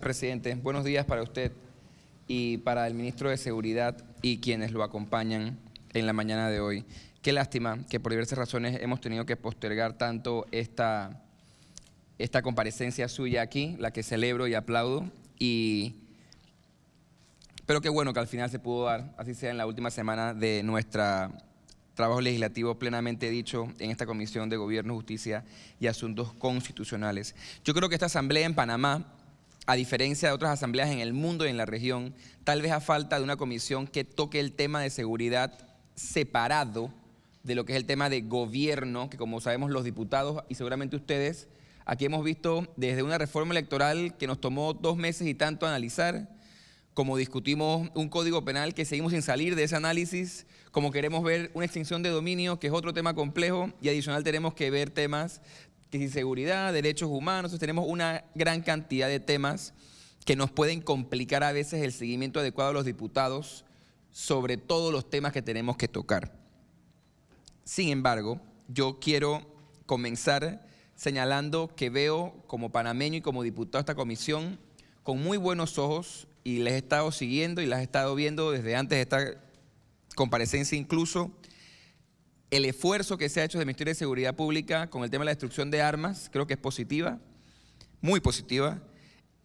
Presidente, buenos días para usted y para el ministro de Seguridad y quienes lo acompañan en la mañana de hoy. Qué lástima que por diversas razones hemos tenido que postergar tanto esta comparecencia suya aquí, la que celebro y aplaudo, pero qué bueno que al final se pudo dar, así sea en la última semana de nuestro trabajo legislativo plenamente dicho en esta Comisión de Gobierno, Justicia y Asuntos Constitucionales. Yo creo que esta asamblea en Panamá, a diferencia de otras asambleas en el mundo y en la región, tal vez a falta de una comisión que toque el tema de seguridad separado de lo que es el tema de gobierno, que como sabemos los diputados y seguramente ustedes, aquí hemos visto desde una reforma electoral que nos tomó 2 meses y tanto analizar, como discutimos un código penal que seguimos sin salir de ese análisis, como queremos ver una extinción de dominio, que es otro tema complejo, y adicional tenemos que ver temas que sin seguridad, derechos humanos, tenemos una gran cantidad de temas que nos pueden complicar a veces el seguimiento adecuado a los diputados sobre todos los temas que tenemos que tocar. Sin embargo, yo quiero comenzar señalando que veo como panameño y como diputado de esta comisión con muy buenos ojos, y les he estado siguiendo y las he estado viendo desde antes de esta comparecencia incluso, el esfuerzo que se ha hecho del Ministerio de Seguridad Pública con el tema de la destrucción de armas. Creo que es positiva, muy positiva,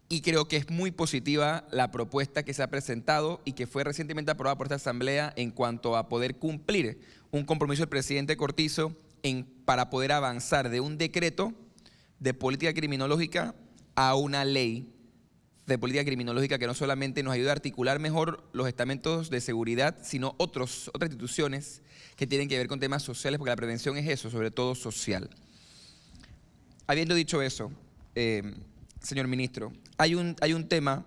y creo que es muy positiva la propuesta que se ha presentado y que fue recientemente aprobada por esta Asamblea en cuanto a poder cumplir un compromiso del presidente Cortizo para poder avanzar de un decreto de política criminológica a una ley de política criminológica que no solamente nos ayuda a articular mejor los estamentos de seguridad, sino otras instituciones que tienen que ver con temas sociales, porque la prevención es eso, sobre todo social. Habiendo dicho eso, señor ministro, hay un tema,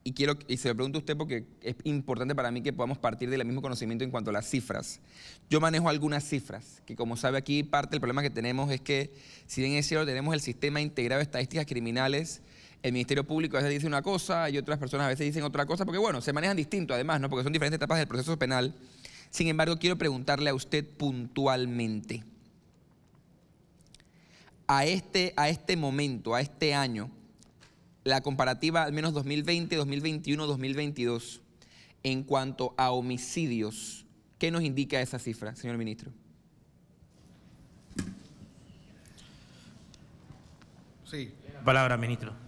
y se lo pregunto a usted porque es importante para mí que podamos partir del mismo conocimiento en cuanto a las cifras. Yo manejo algunas cifras, que como sabe aquí parte del problema que tenemos es que, si bien es cierto, tenemos el Sistema Integrado de Estadísticas Criminales, el Ministerio Público a veces dice una cosa y otras personas a veces dicen otra cosa, porque bueno, se manejan distinto además, ¿no? Porque son diferentes etapas del proceso penal. Sin embargo, quiero preguntarle a usted puntualmente, a este momento, a este año, la comparativa al menos 2020, 2021, 2022, en cuanto a homicidios, ¿qué nos indica esa cifra, señor ministro? Sí. Palabra, ministro.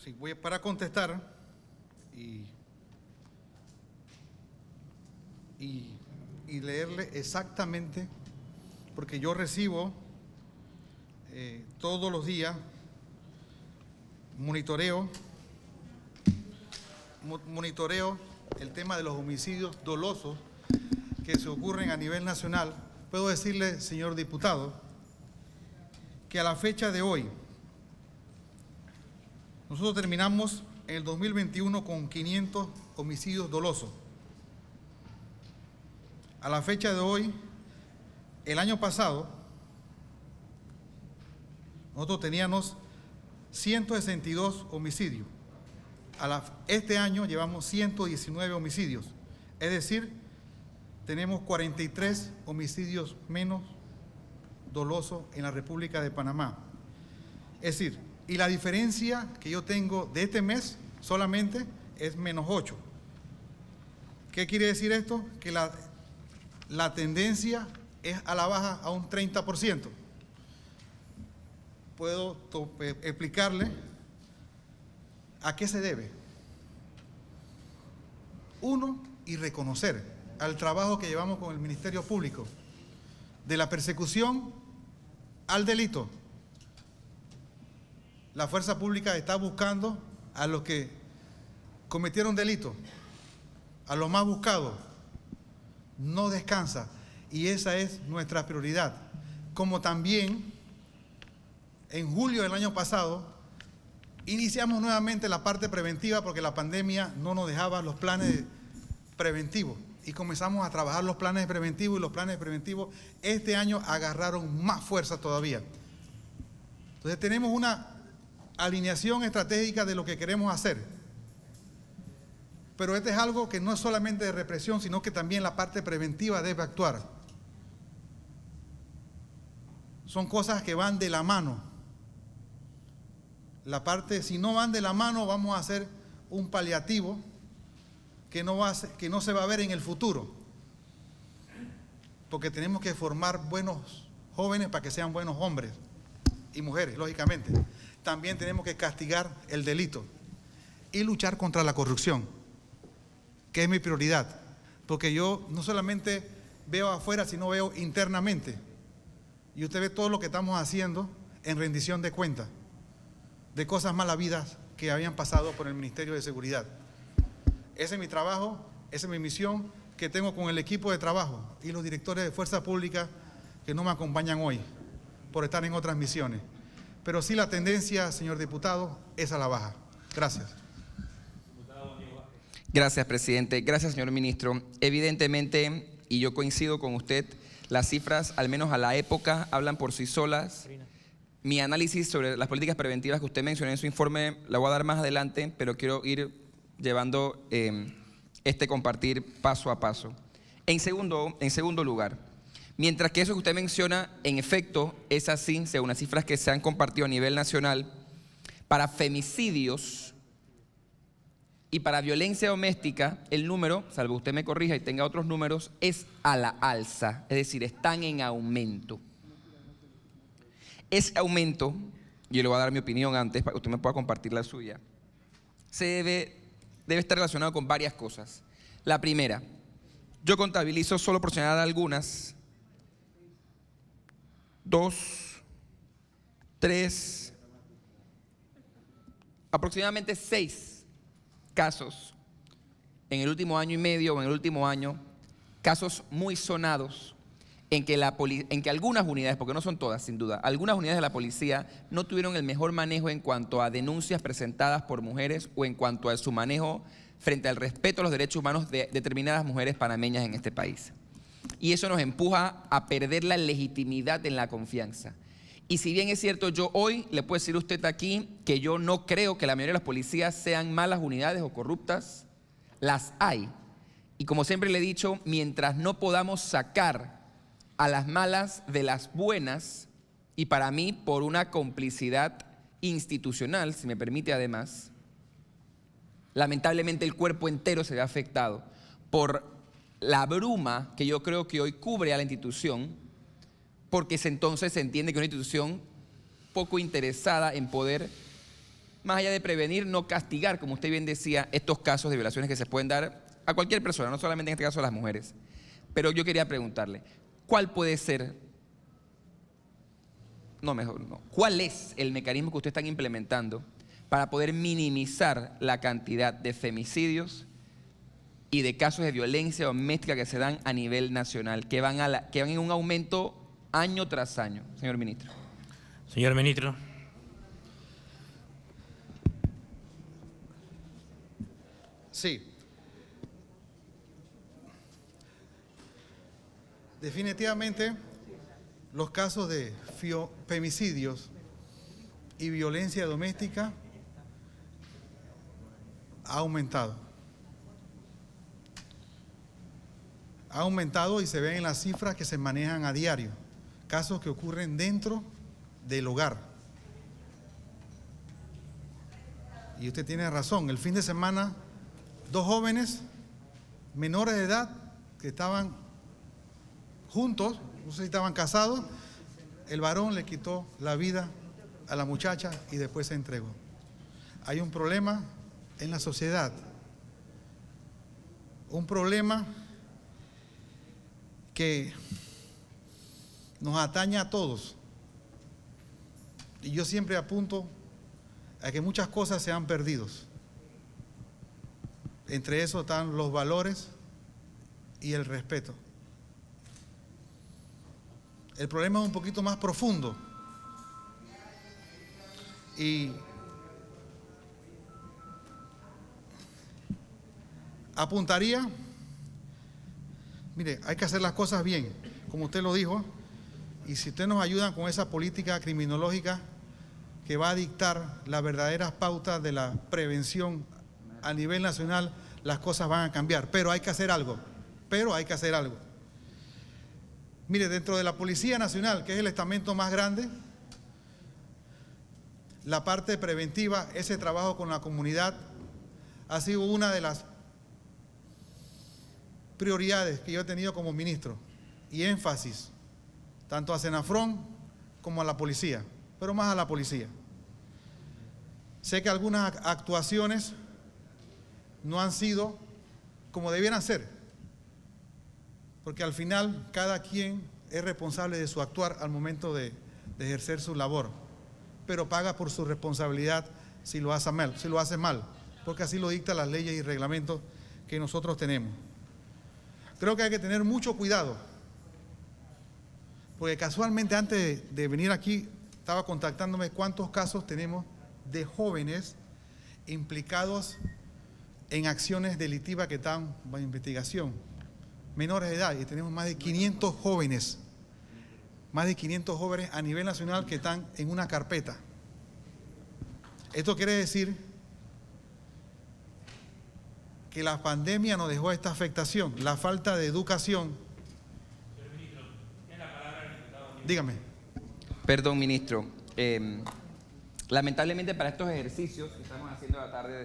Sí, voy para contestar y leerle exactamente, porque yo recibo todos los días monitoreo el tema de los homicidios dolosos que se ocurren a nivel nacional. Puedo decirle, señor diputado, que a la fecha de hoy, nosotros terminamos en el 2021 con 500 homicidios dolosos. A la fecha de hoy, el año pasado, nosotros teníamos 162 homicidios. Este año llevamos 119 homicidios. Es decir, tenemos 43 homicidios menos dolosos en la República de Panamá. Es decir, y la diferencia que yo tengo de este mes solamente es -8. ¿Qué quiere decir esto? Que la tendencia es a la baja a un 30%. Puedo explicarle a qué se debe. Uno, y reconocer al trabajo que llevamos con el Ministerio Público, de la persecución al delito. La fuerza pública está buscando a los que cometieron delito, a los más buscados. No descansa, y esa es nuestra prioridad. Como también en julio del año pasado iniciamos nuevamente la parte preventiva, porque la pandemia no nos dejaba los planes preventivos, y comenzamos a trabajar los planes preventivos, y los planes preventivos este año agarraron más fuerza todavía. Entonces tenemos una alineación estratégica de lo que queremos hacer. Pero este es algo que no es solamente de represión, sino que también la parte preventiva debe actuar. son cosas que van de la mano. La parte, si no van de la mano, vamos a hacer un paliativo que no se va a ver en el futuro. Porque tenemos que formar buenos jóvenes para que sean buenos hombres y mujeres, lógicamente. También tenemos que castigar el delito y luchar contra la corrupción, que es mi prioridad. Porque yo no solamente veo afuera, sino veo internamente. Y usted ve todo lo que estamos haciendo en rendición de cuentas, de cosas mal habidas que habían pasado por el Ministerio de Seguridad. Ese es mi trabajo, esa es mi misión que tengo con el equipo de trabajo y los directores de Fuerza Pública que no me acompañan hoy por estar en otras misiones. Pero sí la tendencia, señor diputado, es a la baja. Gracias. Gracias, presidente. Gracias, señor ministro. Evidentemente, y yo coincido con usted, las cifras, al menos a la época, hablan por sí solas. Mi análisis sobre las políticas preventivas que usted mencionó en su informe la voy a dar más adelante, pero quiero ir llevando este compartir paso a paso. En segundo lugar, mientras que eso que usted menciona, en efecto, es así, según las cifras que se han compartido a nivel nacional, para femicidios y para violencia doméstica, el número, salvo usted me corrija y tenga otros números, es a la alza, es decir, están en aumento. Ese aumento, yo le voy a dar mi opinión antes para que usted me pueda compartir la suya, debe estar relacionado con varias cosas. La primera, yo contabilizo, solo por señalar algunas, 2, 3, aproximadamente 6 casos en el último año y medio o en el último año, casos muy sonados en que algunas unidades, porque no son todas sin duda, algunas unidades de la policía no tuvieron el mejor manejo en cuanto a denuncias presentadas por mujeres o en cuanto a su manejo frente al respeto a los derechos humanos de determinadas mujeres panameñas en este país. Y eso nos empuja a perder la legitimidad en la confianza. Y si bien es cierto, yo hoy le puedo decir a usted aquí que yo no creo que la mayoría de las policías sean malas unidades o corruptas, las hay. Y como siempre le he dicho, mientras no podamos sacar a las malas de las buenas, y para mí por una complicidad institucional, si me permite además, lamentablemente el cuerpo entero se ve afectado por la bruma que yo creo que hoy cubre a la institución, porque entonces se entiende que una institución poco interesada en poder, más allá de prevenir, no castigar, como usted bien decía, estos casos de violaciones que se pueden dar a cualquier persona, no solamente en este caso a las mujeres. Pero yo quería preguntarle, ¿cuál puede ser, cuál es el mecanismo que ustedes están implementando para poder minimizar la cantidad de femicidios y de casos de violencia doméstica que se dan a nivel nacional, que van en un aumento año tras año, señor ministro? Señor ministro. Sí. Definitivamente, los casos de femicidios y violencia doméstica ha aumentado. Ha aumentado y se ven en las cifras que se manejan a diario. Casos que ocurren dentro del hogar. Y usted tiene razón, el fin de semana, 2 jóvenes menores de edad que estaban juntos, no sé si estaban casados, el varón le quitó la vida a la muchacha y después se entregó. Hay un problema en la sociedad, un problema que nos atañe a todos. Y yo siempre apunto a que muchas cosas se han perdido. Entre eso están los valores y el respeto. El problema es un poquito más profundo. Y apuntaría, mire, hay que hacer las cosas bien, como usted lo dijo, y si usted nos ayuda con esa política criminológica que va a dictar las verdaderas pautas de la prevención a nivel nacional, las cosas van a cambiar. Pero hay que hacer algo, Mire, dentro de la Policía Nacional, que es el estamento más grande, la parte preventiva, ese trabajo con la comunidad, ha sido una de las prioridades que yo he tenido como ministro, y énfasis, tanto a Senafrón como a la policía, pero más a la policía. Sé que algunas actuaciones no han sido como debieran ser, porque al final cada quien es responsable de su actuar al momento de ejercer su labor, pero paga por su responsabilidad si lo hace mal, porque así lo dictan las leyes y reglamentos que nosotros tenemos. Creo que hay que tener mucho cuidado, porque casualmente antes de venir aquí estaba contactándome cuántos casos tenemos de jóvenes implicados en acciones delictivas que están bajo investigación, menores de edad, y tenemos más de 500 jóvenes a nivel nacional que están en una carpeta. Esto quiere decir que la pandemia nos dejó esta afectación, la falta de educación. Señor ministro, tiene la palabra el diputado. Dígame. Perdón, ministro. Lamentablemente para estos ejercicios que estamos haciendo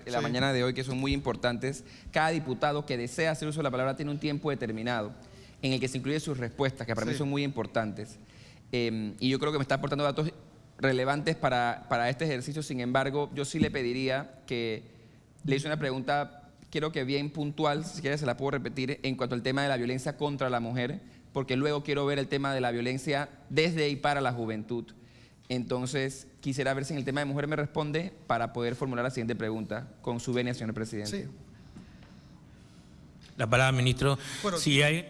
la mañana de hoy, que son muy importantes, cada diputado que desea hacer uso de la palabra tiene un tiempo determinado en el que se incluye sus respuestas, que para mí son muy importantes. Y yo creo que me está aportando datos relevantes para este ejercicio. Sin embargo, yo sí le pediría que le hice una pregunta, quiero que bien puntual, si quiere se la puedo repetir, en cuanto al tema de la violencia contra la mujer, porque luego quiero ver el tema de la violencia desde y para la juventud. Entonces, quisiera ver si en el tema de mujer me responde para poder formular la siguiente pregunta, con su venia, señor presidente. Sí. La palabra, ministro. Bueno, si hay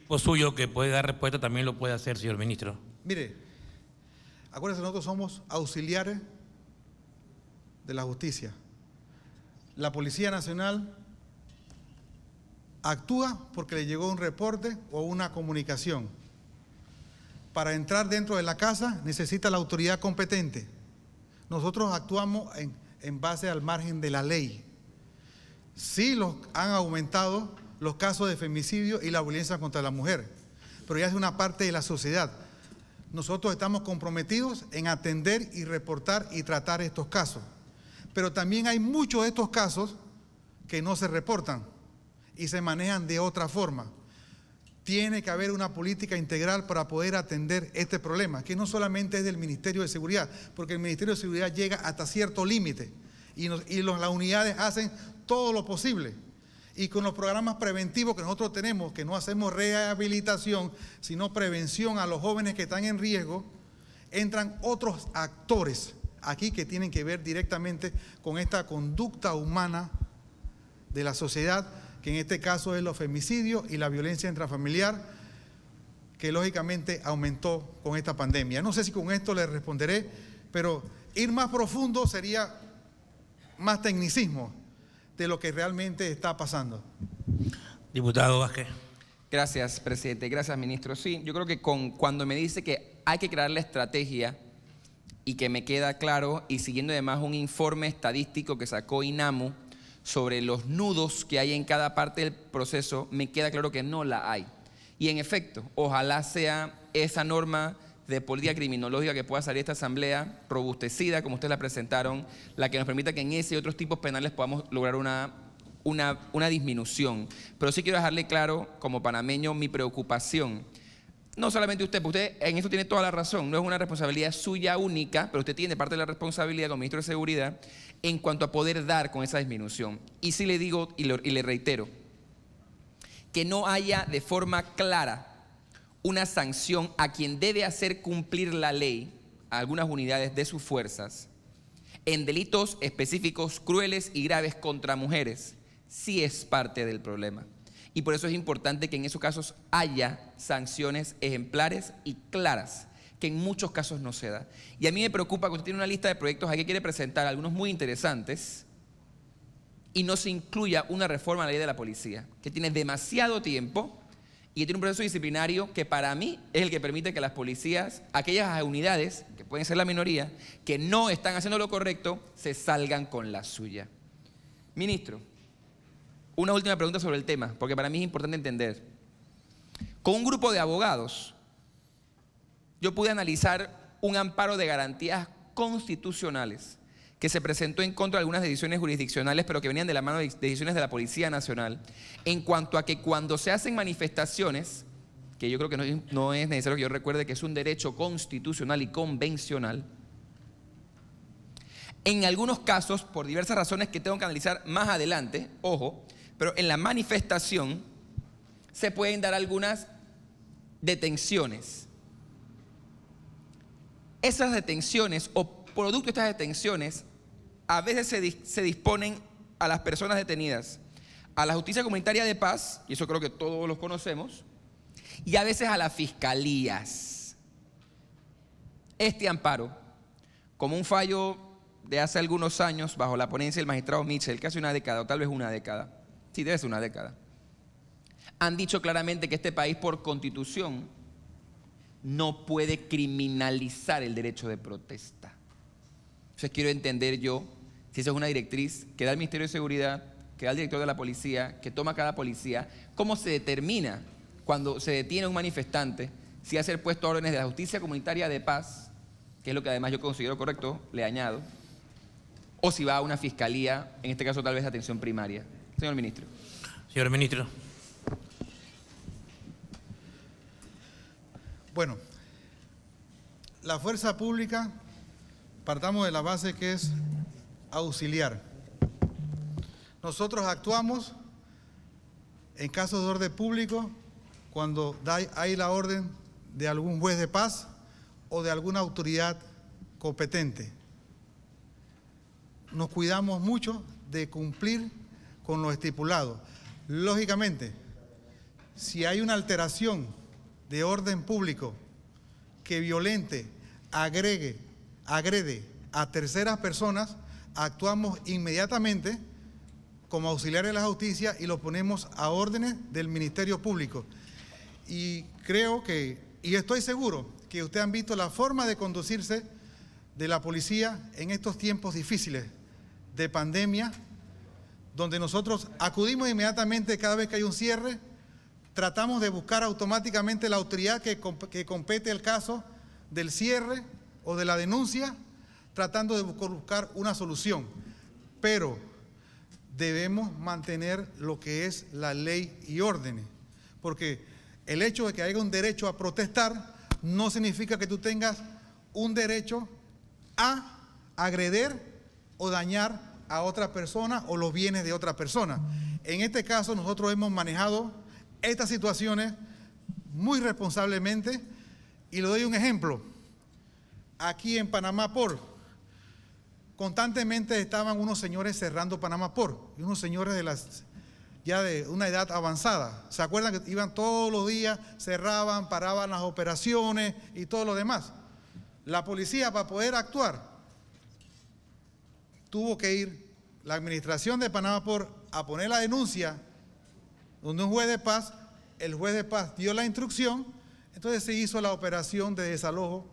o suyo que puede dar respuesta, también lo puede hacer, señor ministro. Mire, acuérdense, nosotros somos auxiliares de la justicia. La Policía Nacional actúa porque le llegó un reporte o una comunicación. Para entrar dentro de la casa necesita la autoridad competente. Nosotros actuamos en base al margen de la ley. Sí han aumentado los casos de femicidio y la violencia contra la mujer, pero ya es una parte de la sociedad. Nosotros estamos comprometidos en atender y reportar y tratar estos casos. Pero también hay muchos de estos casos que no se reportan y se manejan de otra forma. Tiene que haber una política integral para poder atender este problema, que no solamente es del Ministerio de Seguridad, porque el Ministerio de Seguridad llega hasta cierto límite y las unidades hacen todo lo posible. Y con los programas preventivos que nosotros tenemos, que no hacemos rehabilitación, sino prevención a los jóvenes que están en riesgo, entran otros actores aquí que tienen que ver directamente con esta conducta humana de la sociedad, que en este caso es los femicidios y la violencia intrafamiliar, que lógicamente aumentó con esta pandemia. No sé si con esto le responderé, pero ir más profundo sería más tecnicismo de lo que realmente está pasando. Diputado Vázquez. Gracias, presidente. Gracias, ministro. Sí, yo creo que cuando me dice que hay que crear la estrategia y que me queda claro, y siguiendo además un informe estadístico que sacó INAMU sobre los nudos que hay en cada parte del proceso, me queda claro que no la hay. Y en efecto, ojalá sea esa norma de política criminológica que pueda salir de esta asamblea robustecida, como ustedes la presentaron, la que nos permita que en ese y otros tipos penales podamos lograr una disminución. Pero sí quiero dejarle claro, como panameño, mi preocupación. No solamente usted, porque usted en eso tiene toda la razón, no es una responsabilidad suya única, pero usted tiene parte de la responsabilidad como ministro de Seguridad en cuanto a poder dar con esa disminución. Y sí le digo y le reitero, que no haya de forma clara una sanción a quien debe hacer cumplir la ley, a algunas unidades de sus fuerzas, en delitos específicos crueles y graves contra mujeres, sí es parte del problema. Y por eso es importante que en esos casos haya sanciones ejemplares y claras, que en muchos casos no se da. Y a mí me preocupa que usted tiene una lista de proyectos aquí que quiere presentar, algunos muy interesantes, y no se incluya una reforma a la ley de la policía, que tiene demasiado tiempo y que tiene un proceso disciplinario que para mí es el que permite que las policías, aquellas unidades, que pueden ser la minoría, que no están haciendo lo correcto, se salgan con la suya. Ministro, una última pregunta sobre el tema, porque para mí es importante entender. Con un grupo de abogados yo pude analizar un amparo de garantías constitucionales que se presentó en contra de algunas decisiones jurisdiccionales, pero que venían de la mano de decisiones de la Policía Nacional, en cuanto a que cuando se hacen manifestaciones, que yo creo que no es necesario que yo recuerde que es un derecho constitucional y convencional, en algunos casos, por diversas razones que tengo que analizar más adelante, ojo, pero en la manifestación se pueden dar algunas detenciones. Esas detenciones o producto de estas detenciones a veces se disponen a las personas detenidas a la Justicia Comunitaria de Paz, y eso creo que todos los conocemos, y a veces a las fiscalías. Este amparo, como un fallo de hace algunos años bajo la ponencia del magistrado Mitchell, casi una década o tal vez una década, sí, debe ser una década, han dicho claramente que este país por constitución no puede criminalizar el derecho de protesta. Entonces quiero entender yo si esa es una directriz que da el Ministerio de Seguridad, que da el director de la policía, que toma cada policía, cómo se determina cuando se detiene a un manifestante si ha ser puesto a órdenes de la Justicia Comunitaria de Paz, que es lo que además yo considero correcto, le añado, o si va a una fiscalía, en este caso tal vez atención primaria. Señor ministro. Señor ministro. Bueno, la fuerza pública, partamos de la base que es auxiliar. Nosotros actuamos en casos de orden público cuando hay la orden de algún juez de paz o de alguna autoridad competente. Nos cuidamos mucho de cumplir con lo estipulado. Lógicamente, si hay una alteración de orden público que violente, agrede a terceras personas, actuamos inmediatamente como auxiliares de la justicia y lo ponemos a órdenes del Ministerio Público. Y creo que, y estoy seguro, que ustedes han visto la forma de conducirse de la policía en estos tiempos difíciles de pandemia, donde nosotros acudimos inmediatamente cada vez que hay un cierre, tratamos de buscar automáticamente la autoridad que compete el caso del cierre o de la denuncia, tratando de buscar una solución. Pero debemos mantener lo que es la ley y órdenes, porque el hecho de que haya un derecho a protestar no significa que tú tengas un derecho a agredir o dañar a otra persona o los bienes de otra persona. En este caso nosotros hemos manejado estas situaciones muy responsablemente y le doy un ejemplo. Aquí en Panamá Port, constantemente estaban unos señores cerrando Panamá Port, y unos señores ya de una edad avanzada. ¿Se acuerdan que iban todos los días, cerraban, paraban las operaciones y todo lo demás? La policía, para poder actuar, tuvo que ir la administración de Panamá Port a poner la denuncia donde un juez de paz, el juez de paz dio la instrucción, entonces se hizo la operación de desalojo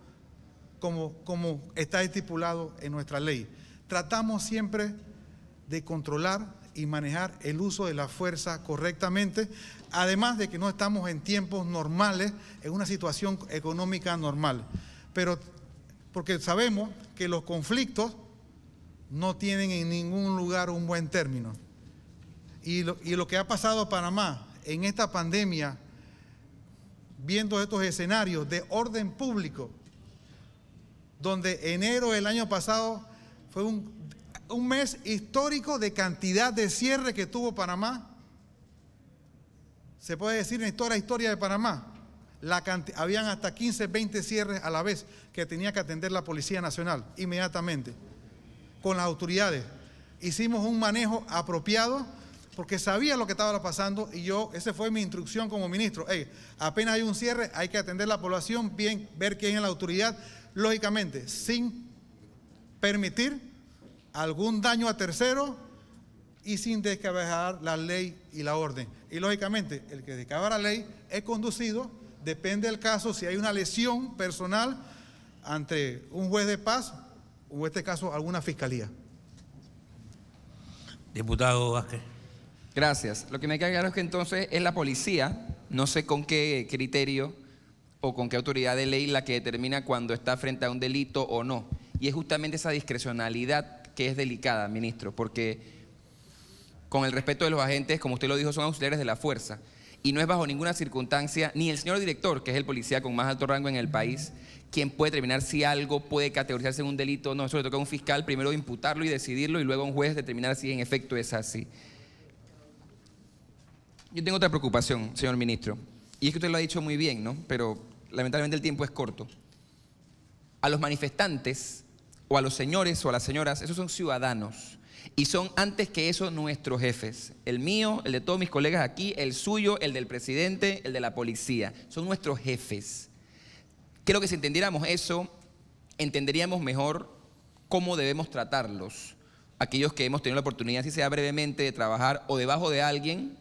como está estipulado en nuestra ley. Tratamos siempre de controlar y manejar el uso de la fuerza correctamente, además de que no estamos en tiempos normales, en una situación económica normal. Pero porque sabemos que los conflictos no tienen en ningún lugar un buen término. Y lo que ha pasado a Panamá en esta pandemia, viendo estos escenarios de orden público, donde enero del año pasado fue un mes histórico de cantidad de cierre que tuvo Panamá. Se puede decir en toda la historia de Panamá, habían hasta 15, 20 cierres a la vez que tenía que atender la Policía Nacional inmediatamente, con las autoridades. Hicimos un manejo apropiado porque sabía lo que estaba pasando y esa fue mi instrucción como ministro. Apenas hay un cierre, hay que atender la población, bien, ver quién es la autoridad, lógicamente, sin permitir algún daño a terceros y sin descabalgar la ley y la orden. Y lógicamente, el que descabalga la ley es conducido, depende del caso, si hay una lesión personal ante un juez de paz o en este caso alguna fiscalía. Diputado Vázquez. Gracias. Lo que me queda claro es que entonces es la policía, no sé con qué criterio o con qué autoridad de ley la que determina cuando está frente a un delito o no. Y es justamente esa discrecionalidad que es delicada, ministro, porque con el respeto de los agentes, como usted lo dijo, son auxiliares de la fuerza. Y no es bajo ninguna circunstancia, ni el señor director, que es el policía con más alto rango en el país, quien puede determinar si algo puede categorizarse en un delito o no. Eso le toca a un fiscal primero imputarlo y decidirlo, y luego a un juez determinar si en efecto es así. Yo tengo otra preocupación, señor ministro, y es que usted lo ha dicho muy bien, ¿no? Pero lamentablemente el tiempo es corto. A los manifestantes, o a los señores o a las señoras, esos son ciudadanos. Y son antes que eso nuestros jefes. El mío, el de todos mis colegas aquí, el suyo, el del presidente, el de la policía. Son nuestros jefes. Creo que si entendiéramos eso, entenderíamos mejor cómo debemos tratarlos. Aquellos que hemos tenido la oportunidad, si sea brevemente, de trabajar o debajo de alguien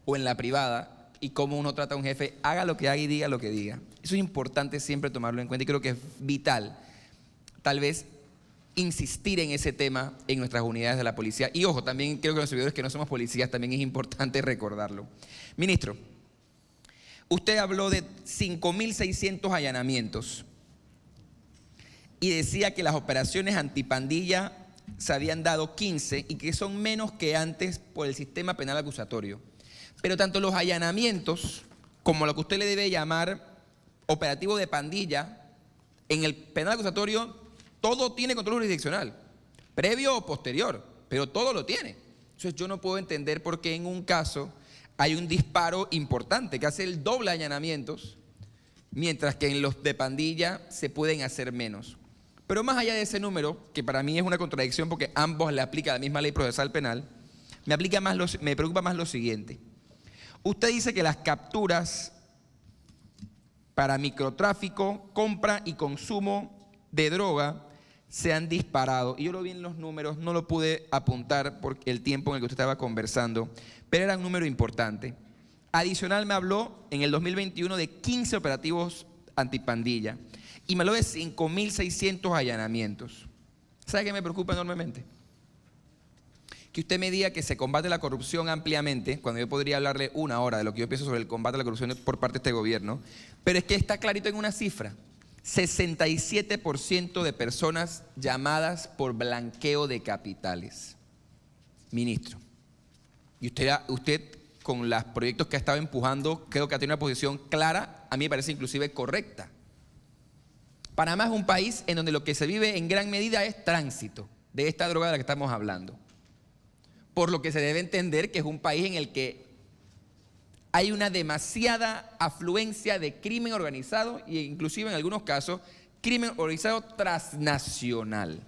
o en la privada, y cómo uno trata a un jefe, haga lo que haga y diga lo que diga. Eso es importante siempre tomarlo en cuenta y creo que es vital. Tal vez insistir en ese tema en nuestras unidades de la policía. Y ojo, también creo que los servidores que no somos policías también es importante recordarlo. Ministro, usted habló de 5.600 allanamientos y decía que las operaciones antipandilla se habían dado 15 y que son menos que antes por el sistema penal acusatorio. Pero tanto los allanamientos como lo que usted le debe llamar operativo de pandilla, en el penal acusatorio todo tiene control jurisdiccional, previo o posterior, pero todo lo tiene. Entonces yo no puedo entender por qué en un caso hay un disparo importante que hace el doble de allanamientos, mientras que en los de pandilla se pueden hacer menos. Pero más allá de ese número, que para mí es una contradicción porque ambos le aplica la misma ley procesal penal, me preocupa más lo siguiente. Usted dice que las capturas para microtráfico, compra y consumo de droga se han disparado. Y yo lo vi en los números, no lo pude apuntar por el tiempo en el que usted estaba conversando, pero era un número importante. Adicional me habló en el 2021 de 15 operativos antipandilla y me habló de 5.600 allanamientos. ¿Sabe qué me preocupa enormemente? Que usted me diga que se combate la corrupción ampliamente, cuando yo podría hablarle una hora de lo que yo pienso sobre el combate a la corrupción por parte de este gobierno, pero es que está clarito en una cifra. 67% de personas llamadas por blanqueo de capitales. Ministro, y usted con los proyectos que ha estado empujando, creo que ha tenido una posición clara, a mí me parece inclusive correcta. Panamá es un país en donde lo que se vive en gran medida es tránsito de esta droga de la que estamos hablando. Por lo que se debe entender que es un país en el que hay una demasiada afluencia de crimen organizado e inclusive en algunos casos crimen organizado transnacional.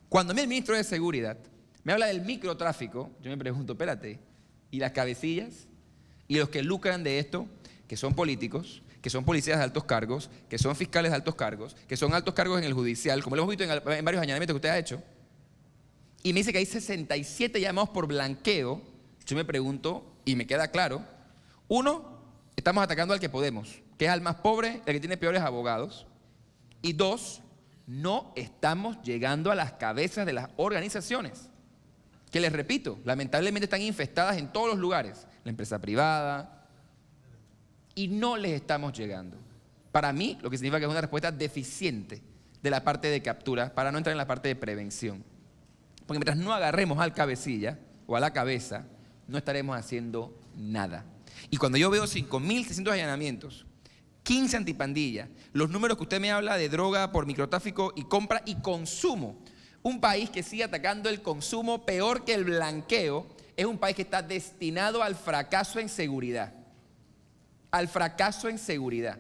Cuando a mí el ministro de Seguridad me habla del microtráfico, yo me pregunto, espérate, ¿y las cabecillas? ¿Y los que lucran de esto? Que son políticos, que son policías de altos cargos, que son fiscales de altos cargos, que son altos cargos en el judicial, como lo hemos visto en varios allanamientos que usted ha hecho. Y me dice que hay 67 llamados por blanqueo. Yo me pregunto, y me queda claro, uno, estamos atacando al que podemos, que es al más pobre, el que tiene peores abogados. Y dos, no estamos llegando a las cabezas de las organizaciones, que les repito, lamentablemente están infestadas en todos los lugares, la empresa privada, y no les estamos llegando. Para mí, lo que significa que es una respuesta deficiente de la parte de captura, para no entrar en la parte de prevención. Porque mientras no agarremos al cabecilla o a la cabeza, no estaremos haciendo nada. Y cuando yo veo 5.600 allanamientos, 15 antipandillas, los números que usted me habla de droga por microtráfico y compra y consumo, un país que sigue atacando el consumo peor que el blanqueo, es un país que está destinado al fracaso en seguridad. Al fracaso en seguridad.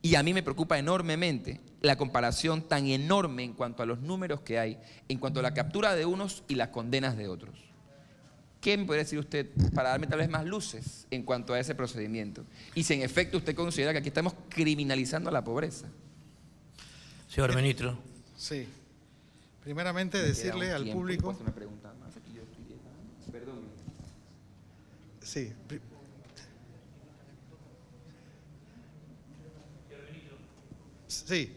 Y a mí me preocupa enormemente la comparación tan enorme en cuanto a los números que hay, en cuanto a la captura de unos y las condenas de otros. ¿Qué me podría decir usted para darme tal vez más luces en cuanto a ese procedimiento? Y si en efecto usted considera que aquí estamos criminalizando a la pobreza. Señor ministro. Sí. Primeramente decirle al público... Perdón. Sí. Sí.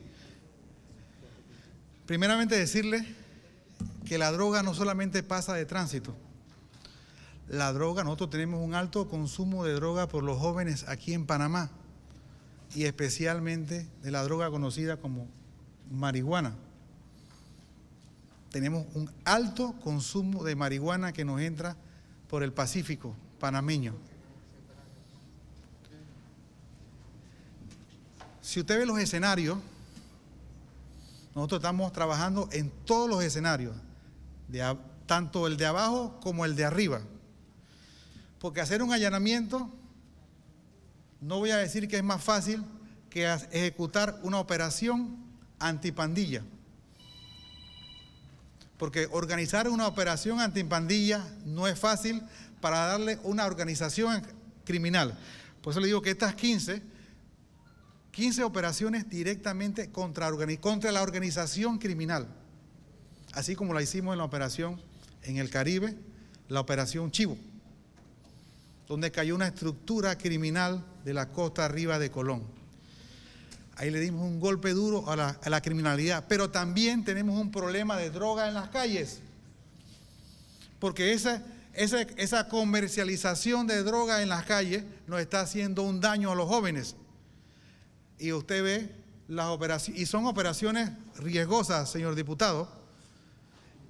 Primeramente decirle que la droga no solamente pasa de tránsito. La droga, nosotros tenemos un alto consumo de droga por los jóvenes aquí en Panamá. y especialmente de la droga conocida como marihuana. Tenemos un alto consumo de marihuana que nos entra por el Pacífico panameño. Si usted ve los escenarios, nosotros estamos trabajando en todos los escenarios, tanto el de abajo como el de arriba. Porque hacer un allanamiento, no voy a decir que es más fácil que ejecutar una operación antipandilla. Porque organizar una operación antipandilla no es fácil para darle una organización criminal. Por eso le digo que estas 15 operaciones directamente contra la organización criminal. Así como la hicimos en la operación en el Caribe, la operación Chivo, donde cayó una estructura criminal de la costa arriba de Colón. Ahí le dimos un golpe duro a la criminalidad, pero también tenemos un problema de droga en las calles, porque esa comercialización de droga en las calles nos está haciendo un daño a los jóvenes. Y usted ve las operaciones, y son operaciones riesgosas, señor diputado.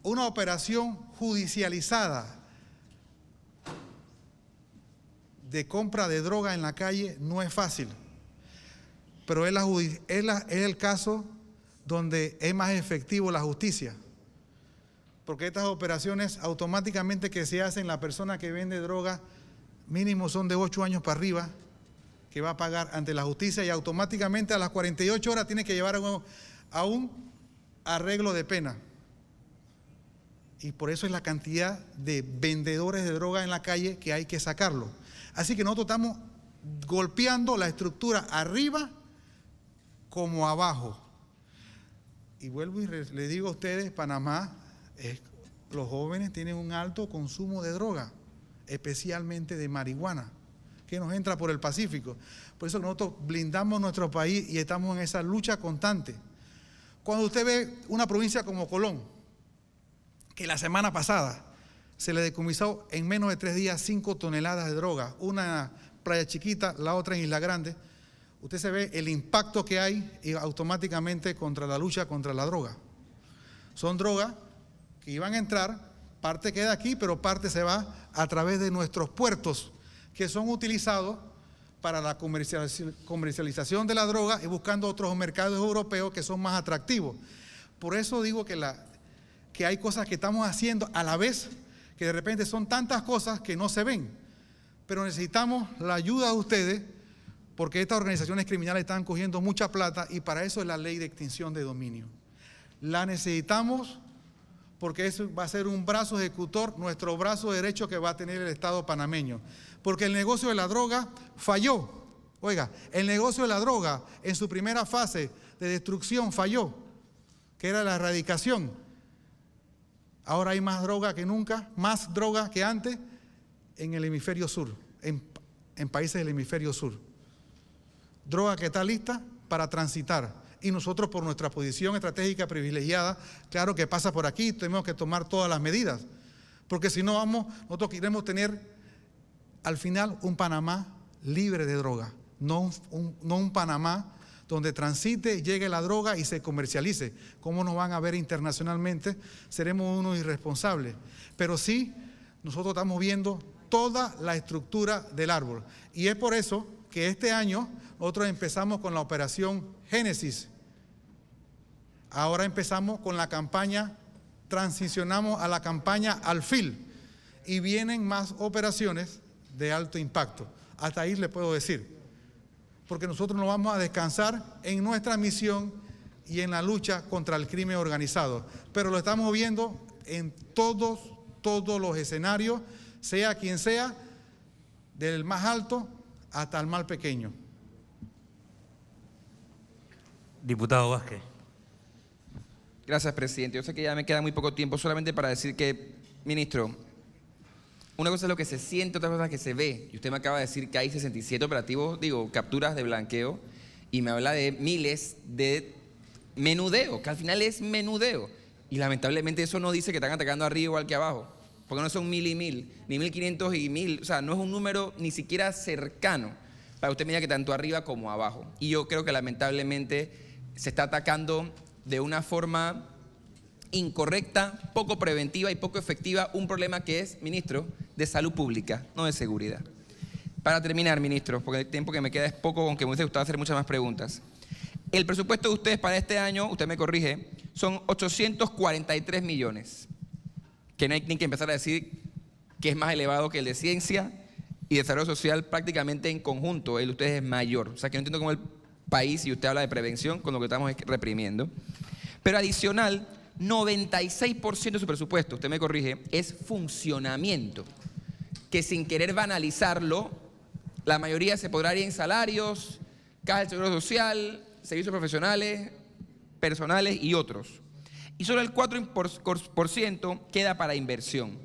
Una operación judicializada de compra de droga en la calle no es fácil, pero es el caso donde es más efectivo la justicia, porque estas operaciones automáticamente que se hacen, la persona que vende droga mínimo son de 8 años para arriba, que va a pagar ante la justicia, y automáticamente a las 48 horas tiene que llevar a un arreglo de pena. Y por eso es la cantidad de vendedores de droga en la calle que hay que sacarlo. Así que nosotros estamos golpeando la estructura arriba como abajo. Y vuelvo y le digo a ustedes, Panamá, los jóvenes tienen un alto consumo de droga, especialmente de marihuana, que nos entra por el Pacífico. Por eso nosotros blindamos nuestro país y estamos en esa lucha constante. Cuando usted ve una provincia como Colón, que la semana pasada se le decomisó en menos de 3 días 5 toneladas de droga, una en Playa Chiquita, la otra en Isla Grande, usted se ve el impacto que hay y automáticamente contra la lucha contra la droga. Son drogas que iban a entrar, parte queda aquí, pero parte se va a través de nuestros puertos, que son utilizados para la comercialización de la droga y buscando otros mercados europeos que son más atractivos. Por eso digo que hay cosas que estamos haciendo a la vez, que de repente son tantas cosas que no se ven, pero necesitamos la ayuda de ustedes, porque estas organizaciones criminales están cogiendo mucha plata y para eso es la ley de extinción de dominio. La necesitamos porque eso va a ser un brazo ejecutor, nuestro brazo derecho que va a tener el Estado panameño. Porque el negocio de la droga falló. Oiga, el negocio de la droga en su primera fase de destrucción falló, que era la erradicación. Ahora hay más droga que nunca, más droga que antes en el hemisferio sur, en países del hemisferio sur. Droga que está lista para transitar. Y nosotros, por nuestra posición estratégica privilegiada, claro que pasa por aquí, tenemos que tomar todas las medidas. Porque si no nosotros queremos tener al final un Panamá libre de droga, no un Panamá donde transite, llegue la droga y se comercialice. ¿Cómo nos van a ver internacionalmente? Seremos unos irresponsables. Pero sí, nosotros estamos viendo toda la estructura del árbol. Y es por eso que este año nosotros empezamos con la operación Génesis. Ahora empezamos con la campaña, transicionamos a la campaña Alfil. Y vienen más operaciones de alto impacto. Hasta ahí le puedo decir. Porque nosotros no vamos a descansar en nuestra misión y en la lucha contra el crimen organizado. Pero lo estamos viendo en todos los escenarios, sea quien sea, del más alto hasta el más pequeño. Diputado Vázquez. Gracias, presidente. Yo sé que ya me queda muy poco tiempo, solamente para decir que, ministro, una cosa es lo que se siente, otra cosa es que se ve. Y usted me acaba de decir que hay 67 operativos, capturas de blanqueo, y me habla de miles de menudeo, que al final es menudeo. Y lamentablemente eso no dice que están atacando arriba igual que abajo, porque no son 1000 y 1000, ni 1500 y 1000, o sea, no es un número ni siquiera cercano. para que usted me diga que tanto arriba como abajo. Y yo creo que lamentablemente se está atacando de una forma incorrecta, poco preventiva y poco efectiva un problema que es, ministro, de salud pública, no de seguridad. Para terminar, ministro, porque el tiempo que me queda es poco, aunque me hubiese gustado hacer muchas más preguntas. El presupuesto de ustedes para este año, usted me corrige, son 843 millones, que no hay ni que empezar a decir que es más elevado que el de ciencia y desarrollo social prácticamente en conjunto. El de ustedes es mayor. O sea, que no entiendo cómo el país, y usted habla de prevención, con lo que estamos reprimiendo. Pero adicional, 96% de su presupuesto, usted me corrige, es funcionamiento, que sin querer banalizarlo, la mayoría se podrá ir en salarios, caja del seguro social, servicios profesionales, personales y otros. Y solo el 4% queda para inversión.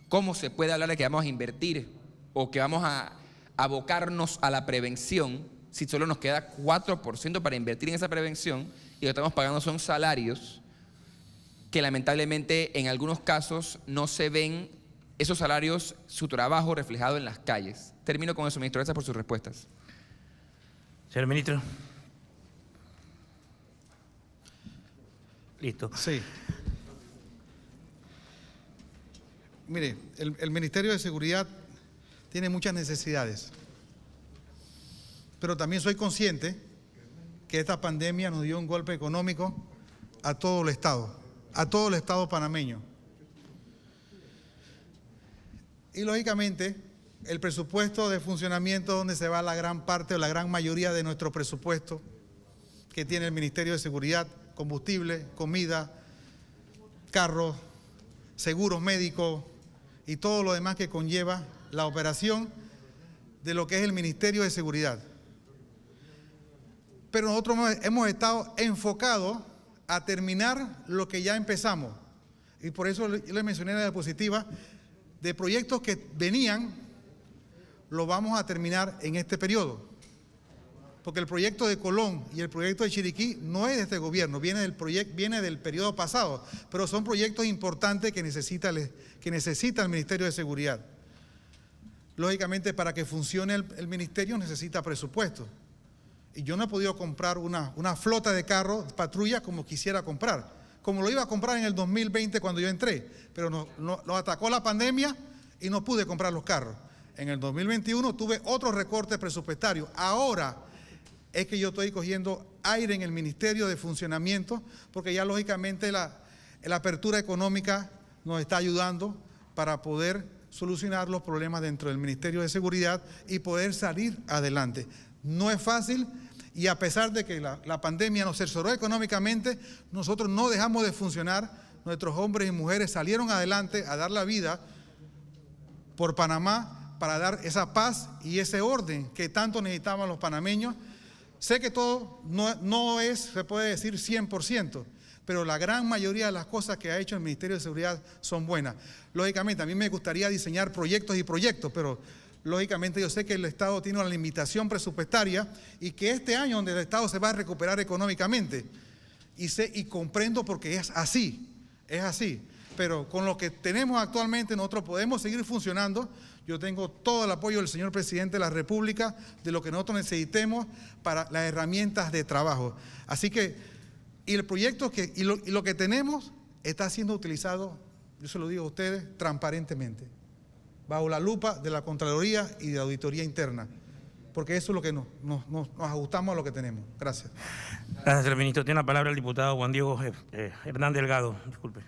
¿Cómo se puede hablar de que vamos a invertir o que vamos a abocarnos a la prevención si solo nos queda 4% para invertir en esa prevención y lo que estamos pagando son salarios que lamentablemente en algunos casos no se ven esos salarios, su trabajo reflejado en las calles? Termino con eso, ministro. Gracias por sus respuestas. Señor ministro. Listo. Sí. Mire, el Ministerio de Seguridad tiene muchas necesidades, pero también soy consciente que esta pandemia nos dio un golpe económico a todo el Estado panameño. Y lógicamente, el presupuesto de funcionamiento, donde se va la gran parte o la gran mayoría de nuestro presupuesto que tiene el Ministerio de Seguridad, combustible, comida, carros, seguros médicos y todo lo demás que conlleva la operación de lo que es el Ministerio de Seguridad. Pero nosotros hemos estado enfocados a terminar lo que ya empezamos. Y por eso le mencioné la diapositiva de proyectos que venían, lo vamos a terminar en este periodo. Porque el proyecto de Colón y el proyecto de Chiriquí no es de este gobierno, viene del periodo pasado, pero son proyectos importantes que necesita el Ministerio de Seguridad. Lógicamente, para que funcione el ministerio necesita presupuesto. Y yo no he podido comprar una flota de carros, patrulla, como quisiera comprar, como lo iba a comprar en el 2020 cuando yo entré, pero nos atacó la pandemia y no pude comprar los carros. En el 2021 tuve otro recorte presupuestario. Ahora es que yo estoy cogiendo aire en el Ministerio de Funcionamiento, porque ya lógicamente la apertura económica nos está ayudando para poder solucionar los problemas dentro del Ministerio de Seguridad y poder salir adelante. No es fácil, y a pesar de que la pandemia nos cercenó económicamente, nosotros no dejamos de funcionar. Nuestros hombres y mujeres salieron adelante a dar la vida por Panamá para dar esa paz y ese orden que tanto necesitaban los panameños. Sé que todo no es, se puede decir 100%, pero la gran mayoría de las cosas que ha hecho el Ministerio de Seguridad son buenas. Lógicamente, a mí me gustaría diseñar proyectos y proyectos, pero lógicamente yo sé que el Estado tiene una limitación presupuestaria y que este año donde el Estado se va a recuperar económicamente, y comprendo porque es así, pero con lo que tenemos actualmente nosotros podemos seguir funcionando. Yo tengo todo el apoyo del señor Presidente de la República de lo que nosotros necesitemos para las herramientas de trabajo. Así que, y el proyecto y lo que tenemos está siendo utilizado, yo se lo digo a ustedes, transparentemente, bajo la lupa de la Contraloría y de la Auditoría Interna, porque eso es lo que nos ajustamos a lo que tenemos. Gracias. Gracias, señor ministro. Tiene la palabra el diputado Juan Diego Hernández Delgado. Disculpe.